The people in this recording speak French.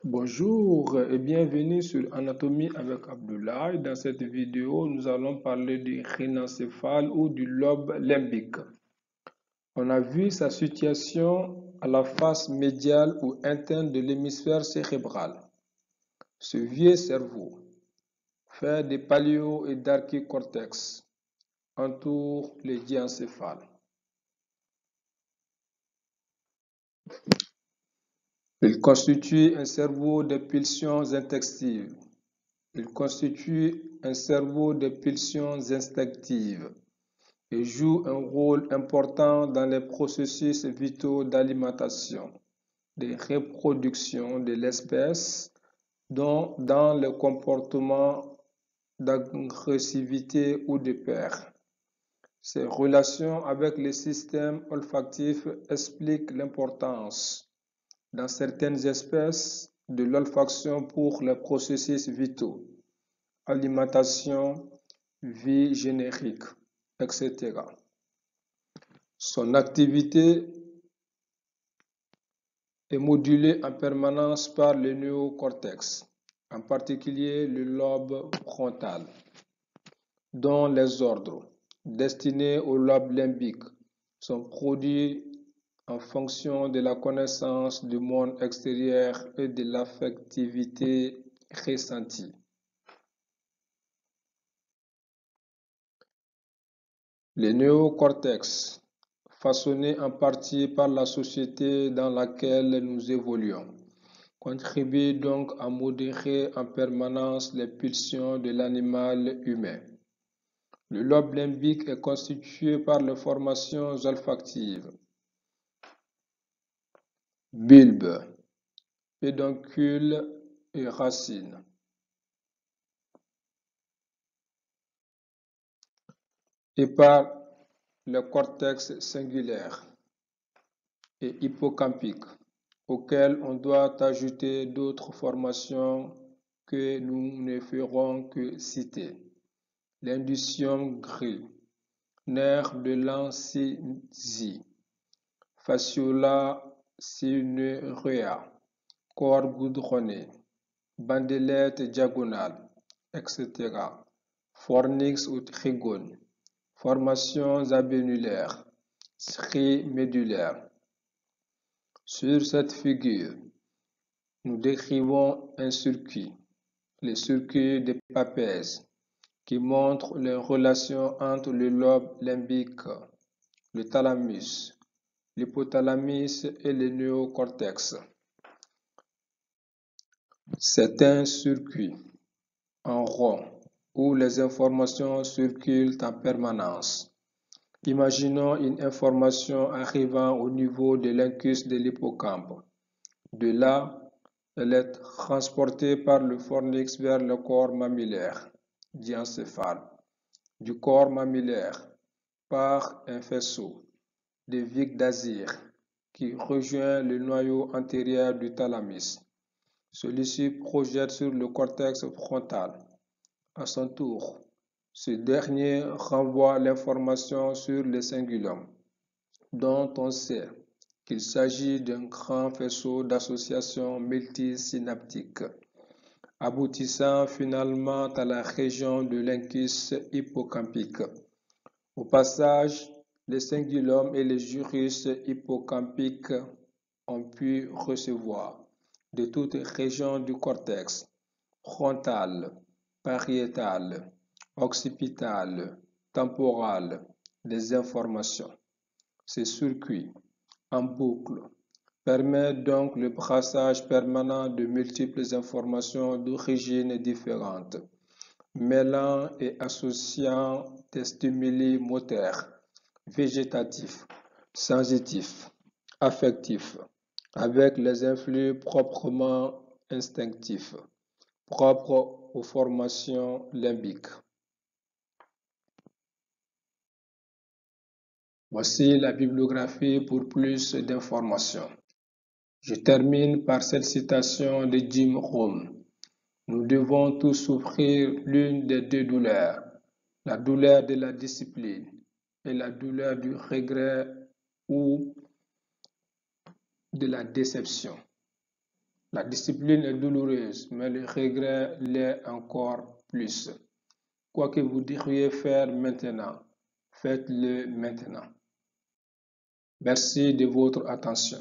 Bonjour et bienvenue sur Anatomie avec Abdoulaye. Dans cette vidéo, nous allons parler du rhinocéphale ou du lobe limbique. On a vu sa situation à la face médiale ou interne de l'hémisphère cérébral. Ce vieux cerveau, fait de paléo et d'archicortex, entoure le diencéphale. Il constitue un cerveau de pulsions instinctives. Et joue un rôle important dans les processus vitaux d'alimentation, de reproduction de l'espèce, dont dans le comportement d'agressivité ou de peur. Ces relations avec le système olfactif expliquent l'importance, dans certaines espèces, de l'olfaction pour les processus vitaux, alimentation, vie générique, etc. Son activité est modulée en permanence par le néocortex, en particulier le lobe frontal, dont les ordres destinés au lobe limbique sont produits en fonction de la connaissance du monde extérieur et de l'affectivité ressentie. Le néocortex, façonné en partie par la société dans laquelle nous évoluons, contribue donc à modérer en permanence les pulsions de l'animal humain. Le lobe limbique est constitué par les formations olfactives, bulbe, pédoncule et racine. Et par le cortex singulaire et hippocampique, auquel on doit ajouter d'autres formations que nous ne ferons que citer. L'induction gris, nerf de l'incisie, fasciola cinerea, corps goudronné, bandelette diagonale, etc. Fornix ou trigone, formations abénulaires, stries médulaires. Sur cette figure, nous décrivons un circuit, le circuit de Papez, qui montre les relations entre le lobe limbique, le thalamus, l'hypothalamus et le néocortex. C'est un circuit en rond où les informations circulent en permanence. Imaginons une information arrivant au niveau de l'incus de l'hippocampe. De là, elle est transportée par le fornix vers le corps mammillaire, diencéphale. Du corps mammillaire, par un faisceau de Vic d'Azir qui rejoint le noyau antérieur du thalamus. Celui-ci projette sur le cortex frontal. À son tour, ce dernier renvoie l'information sur le cingulum, dont on sait qu'il s'agit d'un grand faisceau d'association multisynaptique, aboutissant finalement à la région de l'incus hippocampique. Au passage, le cingulum et le gyrus hippocampique ont pu recevoir de toutes régions du cortex, frontal, pariétal, occipital, temporal, des informations. Ces circuits, en boucle, permettent donc le brassage permanent de multiples informations d'origine différente, mêlant et associant des stimuli moteurs, végétatifs, sensitifs, affectifs, avec les influx proprement instinctifs, propres aux formations limbiques. Voici la bibliographie pour plus d'informations. Je termine par cette citation de Jim Rohn. Nous devons tous souffrir l'une des deux douleurs, la douleur de la discipline et la douleur du regret ou de la déception. La discipline est douloureuse, mais le regret l'est encore plus. Quoi que vous devriez faire maintenant, faites-le maintenant. Merci de votre attention.